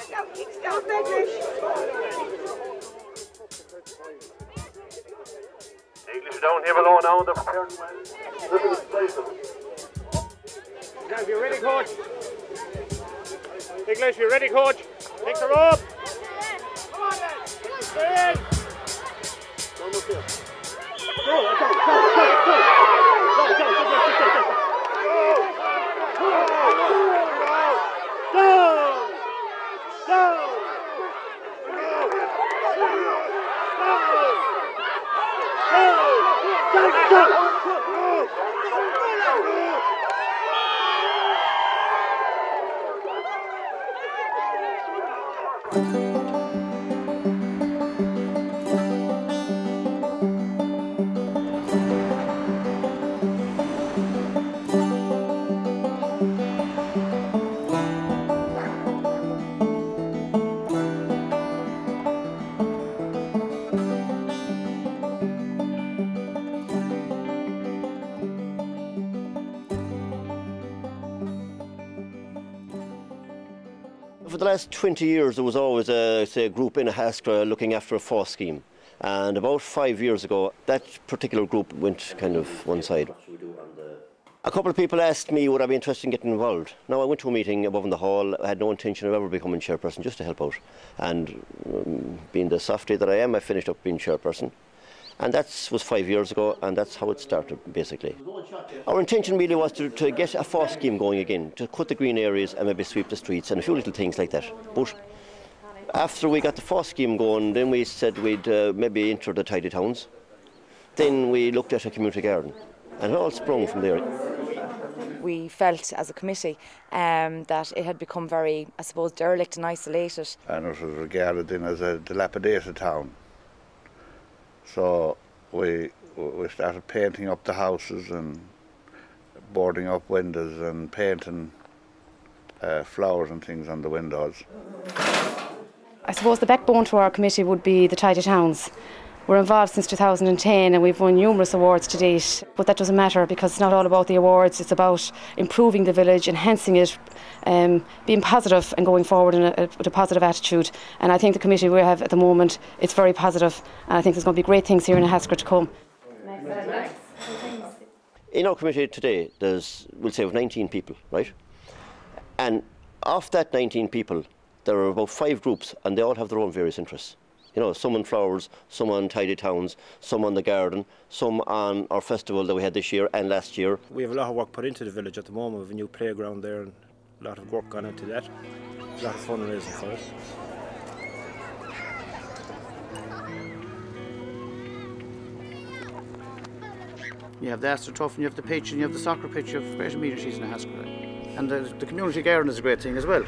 Stop English! English down here below now, they're prepared well. Now, you ready, coach? English, you ready, coach? Take the rope! Come on, then! Stay in! Don't look here. For the last 20 years there was always a group in Ahascaragh looking after a FOSS scheme, and about 5 years ago that particular group went kind of one side. A couple of people asked me would I be interested in getting involved. Now I went to a meeting above in the hall. I had no intention of ever becoming chairperson, just to help out, and being the softie that I am, I finished up being chairperson. And that was 5 years ago, and that's how it started, basically. Our intention really was to get a FOSS scheme going again, to cut the green areas and maybe sweep the streets and a few little things like that. But after we got the FOSS scheme going, then we said we'd maybe enter the tidy towns. Then we looked at a community garden, and it all sprung from there. We felt as a committee that it had become very, I suppose, derelict and isolated. And it was regarded then as a dilapidated town. So we started painting up the houses and boarding up windows and painting flowers and things on the windows. I suppose the backbone to our committee would be the tidy towns. We're involved since 2010 and we've won numerous awards to date, but that doesn't matter because it's not all about the awards, it's about improving the village, enhancing it, being positive and going forward with a positive attitude. And I think the committee we have at the moment, it's very positive, and I think there's going to be great things here in Ahascaragh to come. In our committee today, there's, we'll say, 19 people, right? And of that 19 people, there are about 5 groups, and they all have their own various interests. You know, some on flowers, some on tidy towns, some on the garden, some on our festival that we had this year and last year. We have a lot of work put into the village at the moment. We have a new playground there and a lot of work gone into that. A lot of fundraising for it. You have the AstroTurf and you have the pitch and you have the soccer pitch, you have great amenities in Ahascaragh. And the community garden is a great thing as well,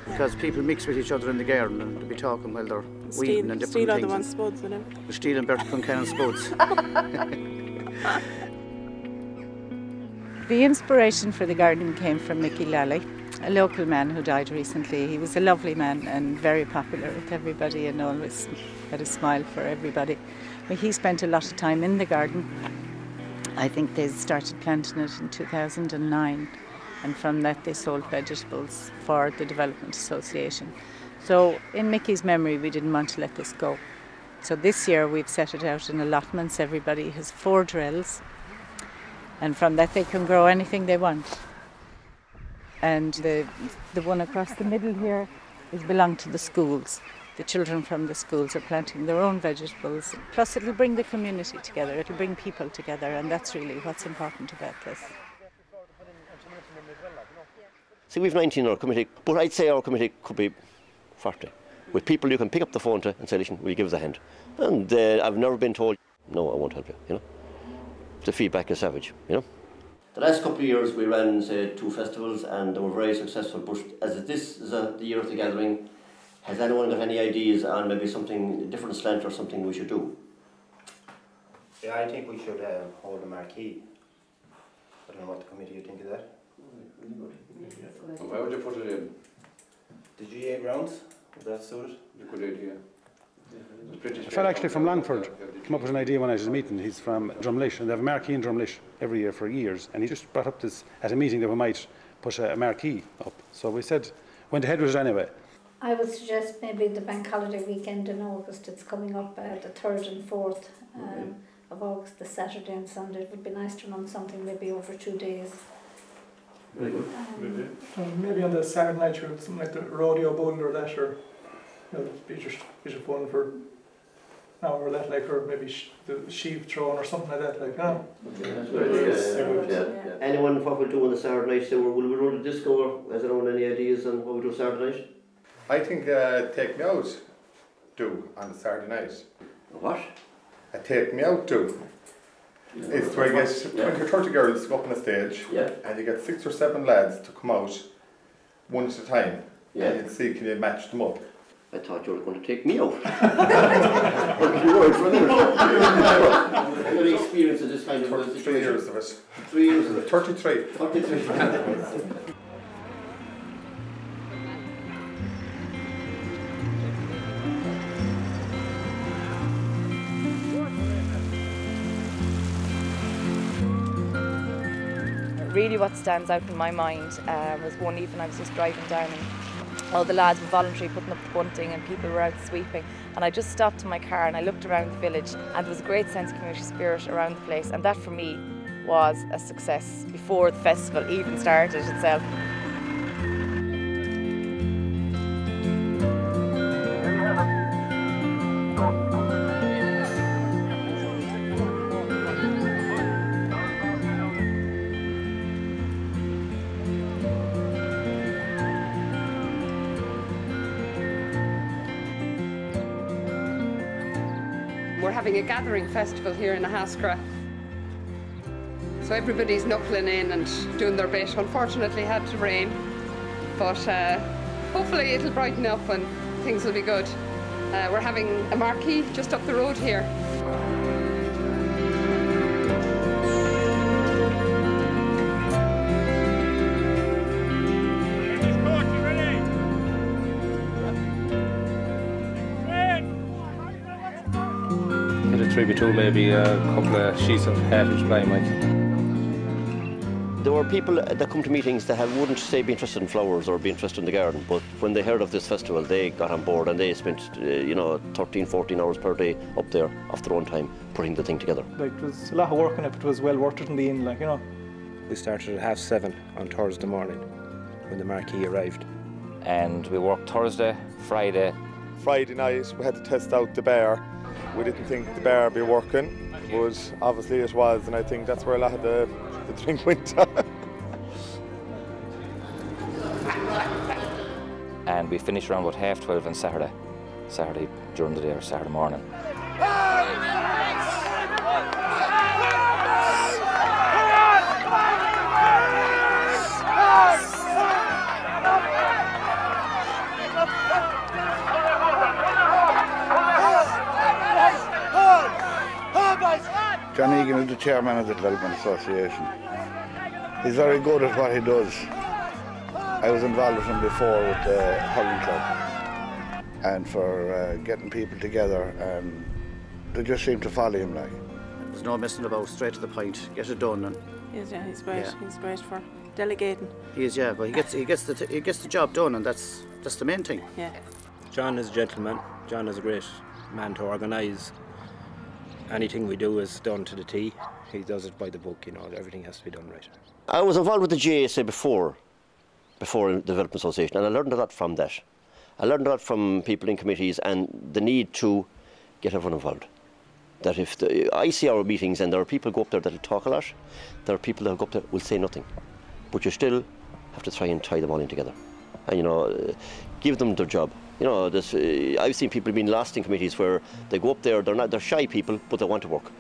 because people mix with each other in the garden and they'll be talking while they're weeding and different things. Steal on the spuds, whatever. Steal and Bertie Concannon spuds. The inspiration for the garden came from Mickey Lally, a local man who died recently. He was a lovely man and very popular with everybody and always had a smile for everybody. But he spent a lot of time in the garden. I think they started planting it in 2009. And from that they sold vegetables for the Development Association. So in Mickey's memory we didn't want to let this go. So this year we've set it out in allotments. Everybody has 4 drills, and from that they can grow anything they want. And the one across the middle here belongs to the schools. The children from the schools are planting their own vegetables. Plus it'll bring the community together, it'll bring people together, and that's really what's important about this. See, we've 19 in our committee, but I'd say our committee could be 40. With people you can pick up the phone to and say, listen, will you give us a hand? And I've never been told, no, I won't help you, you know. The feedback is savage, you know. The last couple of years we ran, say, 2 festivals and they were very successful, but as this is the year of the gathering, has anyone got any ideas on maybe something different slant or something we should do? Yeah, I think we should hold a marquee. I don't know what the committee would think of that. And where would you put it in? The GA grounds, would that suit it? A good idea. A fellow actually from Longford came up with an idea when I was at a meeting. He's from Drumlish, and they have a marquee in Drumlish every year for years. And he just brought up this at a meeting that we might put a marquee up. So we said, went ahead with it anyway. I would suggest maybe the bank holiday weekend in August. It's coming up the 3rd and 4th of August, the Saturday and Sunday. It would be nice to run something maybe over 2 days. Very good. Maybe on the Saturday night, something like the rodeo bull or that, or be just fun for an hour or that, like, or maybe the sheep throwing or something like that, like, Okay, that's good. Yeah. Anyone, what we'll do on the Saturday night? So will we run a disco, or has anyone any ideas on what we do Saturday night? I think Take Me Out do on the Saturday night. What? A Take Me Out do. It's where you get 20 or 30 girls go up on a stage, and you get 6 or 7 lads to come out one at a time, and see can you match them up. I thought you were going to take me out. You were for a minute. Any experience of this kind of 33 years of it. 3 years of it? 33. 33. Really what stands out in my mind was one evening I was just driving down and all the lads were voluntary putting up the bunting and people were out sweeping, and I just stopped in my car and I looked around the village, and there was a great sense of community spirit around the place, and that for me was a success before the festival even started itself. We're having a gathering festival here in Ahascaragh. So everybody's knuckling in and doing their bit. Unfortunately it had to rain, but hopefully it'll brighten up and things will be good. We're having a marquee just up the road here. Get a 3x2, maybe a couple of sheets of half-inch ply, Mike. There were people that come to meetings that wouldn't say be interested in flowers or be interested in the garden, but when they heard of this festival, they got on board and they spent, 13, 14 hours per day up there off their own time putting the thing together. Like, it was a lot of work on it, but it was well worth it in the end, like, We started at 7:30 on Thursday morning when the marquee arrived. And we worked Thursday, Friday. Friday night we had to test out the bar. We didn't think the bar would be working, but obviously it was, and I think that's where a lot of the drink went on. And we finished around about 12:30 on Saturday during the day or Saturday morning. John Egan is the chairman of the Development Association. He's very good at what he does. I was involved with him before with the hurling club, and for getting people together, and they just seem to follow him like. There's no messing about, straight to the point, get it done. And he's great. Yeah. He's great for delegating. He is, yeah, but he gets the job done, and that's the main thing. Yeah. John is a gentleman. John is a great man to organise. Anything we do is done to the T. He does it by the book, everything has to be done right. I was involved with the GASA before the Development Association, and I learned a lot from that. I learned a lot from people in committees and the need to get everyone involved. That if I see our meetings and there are people who go up there that will talk a lot, there are people that go up there will say nothing, but you still have to try and tie them all in together, and give them their job. I've seen people being lost in committees where they go up there, they're shy people, but they want to work.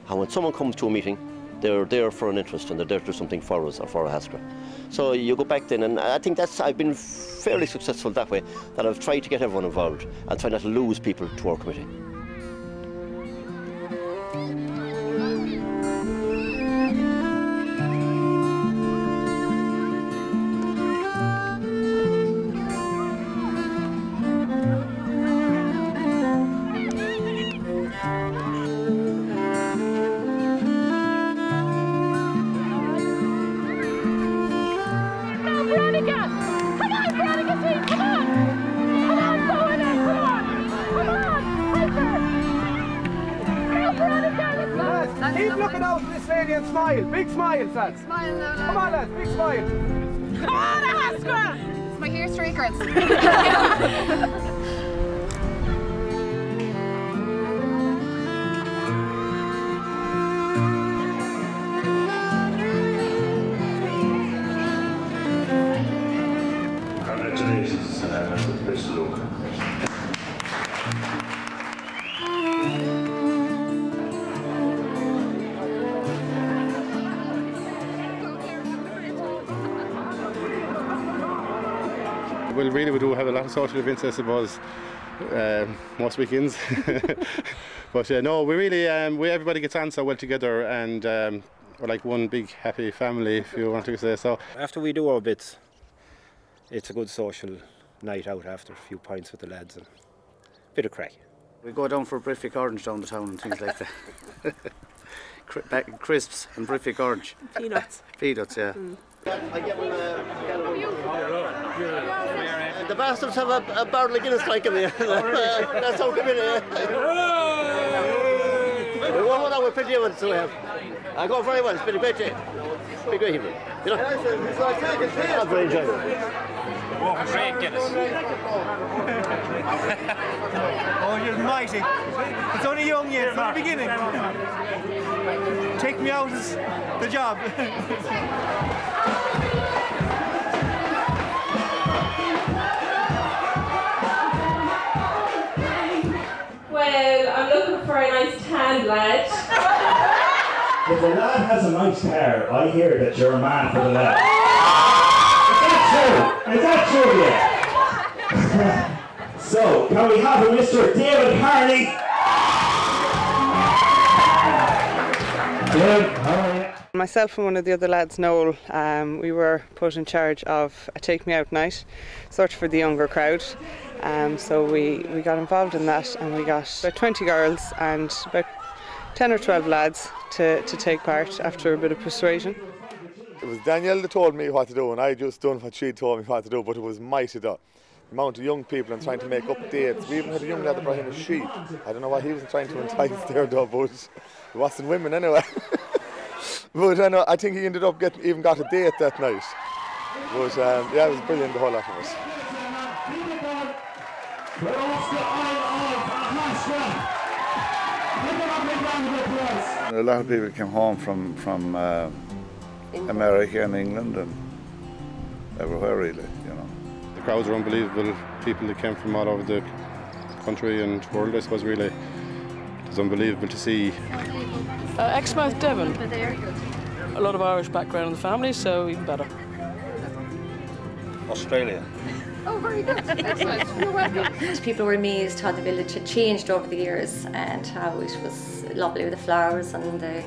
And when someone comes to a meeting, they're there for an interest and they're there to do something for us or for Ahascaragh. So you go back then, and I think I've been fairly successful that way, that I've tried to get everyone involved and try not to lose people to our committee. Come on, Veronica! Come on, Veronica, come on! Come on! lady and smile. Big smile, lads. Smile now, Come on, lads, big smile. Come on, Ahascaragh! It's my hair secrets. Congratulations, that's the best look. Well, really, we do have a lot of social events, I suppose, most weekends. But no, we really, everybody gets on so well together, and we're like one big happy family, if you want to say so. After we do our bits, it's a good social night out after a few pints with the lads and a bit of crack. We go down for Briffic orange down the town and things like that. Crisps and Briffic orange. Peanuts. Peanuts, yeah. The bastards have a barrel of Guinness like me. That's how come in. We won one hour, pretty events we have. I go very well, it's been a great day. It's been a great evening. You know? I'm very enjoyable. Great Guinness. Oh, you're mighty. It's only young yet, it's only the beginning. Take me out as the job. Well, I'm looking for a nice tan lad. If a lad has a nice car, I hear that you're a man for the lad. Is that true? So, can we have a Mr. David Harney? David, how are you? Myself and one of the other lads, Noel, we were put in charge of a Take Me Out night, search for the younger crowd. So we got involved in that, and we got about 20 girls and about 10 or 12 lads to take part after a bit of persuasion. It was Danielle that told me what to do, and I just done what she told me what to do, but it was mighty though. The amount of young people and trying to make up dates. We even had a young lad that brought in a sheep. I don't know what he was trying to entice there though, but it wasn't women anyway. But I think he ended up even got a date that night. But yeah, it was brilliant, the whole lot of us. A lot of people came home from America and England and everywhere really, you know. The crowds were unbelievable. People that came from all over the country and world, I suppose, really. It was unbelievable to see. Exmouth, Devon. A lot of Irish background in the family, so even better. Australia. Oh, very good. Excellent. You're welcome. People were amazed how the village had changed over the years and how it was lovely with the flowers and the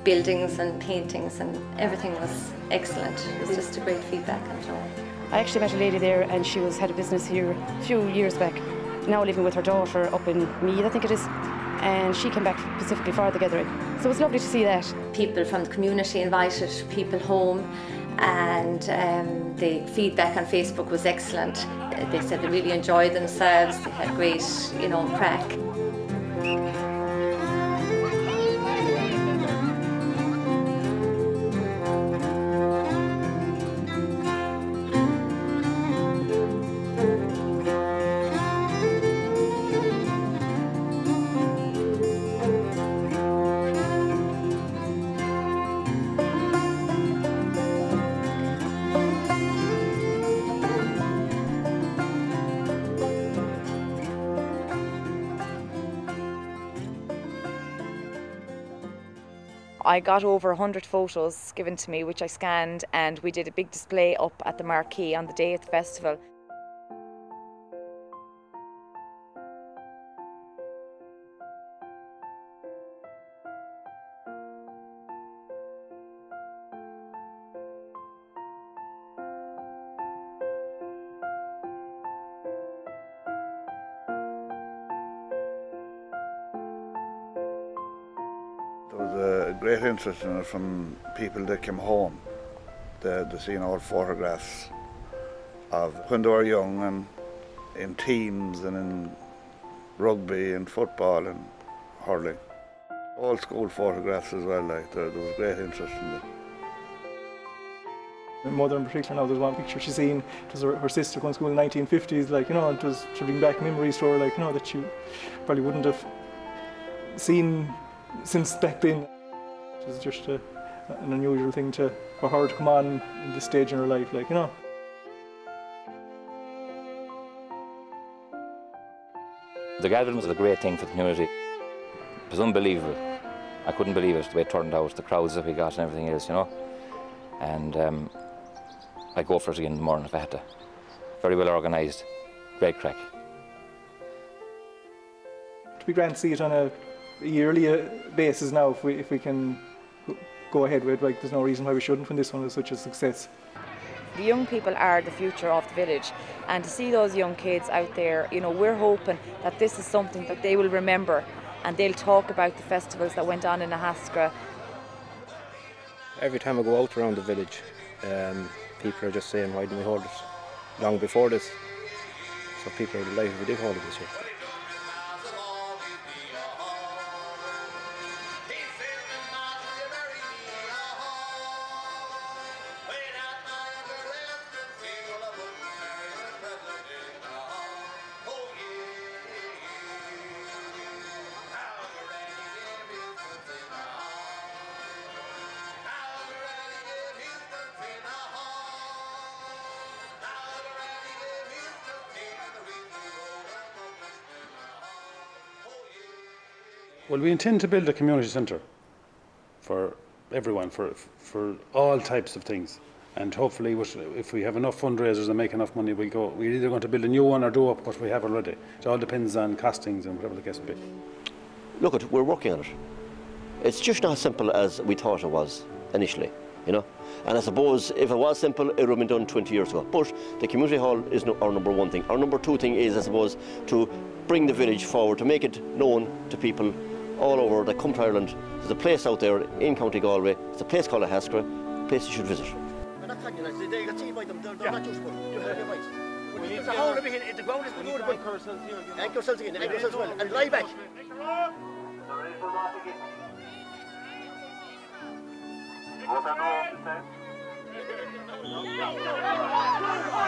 buildings and paintings, and everything was excellent. It was just a great feedback and all. I actually met a lady there, and she had a business here a few years back, now living with her daughter up in Meath, I think it is, and she came back specifically for the gathering. So it's lovely to see that. People from the community invited people home, and the feedback on Facebook was excellent. They said they really enjoyed themselves, they had great, crack. I got over 100 photos given to me, which I scanned, and we did a big display up at the marquee on the day of the festival. There was a great interest in it from people that came home. They seen old photographs of when they were young and in teams and in rugby and football and hurling. Old school photographs as well, like there was great interest in them. My mother in particular, now there's one picture she's seen, it was her sister going to school in the 1950s, like, you know, it was to bring back memories to her, like, you know, that she probably wouldn't have seen since back then. It was just an unusual thing for her to come on in this stage in her life, like, you know. The gathering was a great thing for the community. It was unbelievable. I couldn't believe it, the way it turned out, the crowds that we got and everything else, you know. And I'd go for it again in the morning if I had to. Very well organised, great crack. To be grand to see it on a yearly basis now, if we can go ahead with it, like, there's no reason why we shouldn't when this one is such a success. The young people are the future of the village, and to see those young kids out there, you know, we're hoping that this is something that they will remember and they'll talk about the festivals that went on in Ahascaragh. Every time I go out around the village, people are just saying, why didn't we hold it long before this? So people are delighted we did hold it this year. Well, we intend to build a community centre for everyone, for all types of things. And hopefully, if we have enough fundraisers and make enough money, we're either going to build a new one or do up what we have already. It all depends on costings and whatever the case may be. Look, we're working on it. It's just not as simple as we thought it was initially, you know. And I suppose if it was simple, it would have been done 20 years ago. But the community hall is our number one thing. Our number two thing is, I suppose, to bring the village forward, to make it known to people all over that come to Ireland. There's a place out there in County Galway. It's a place called Ahascaragh, a place you should visit. There's a hole over here, the ground is good, but anchor ourselves again, and lie back. What I know,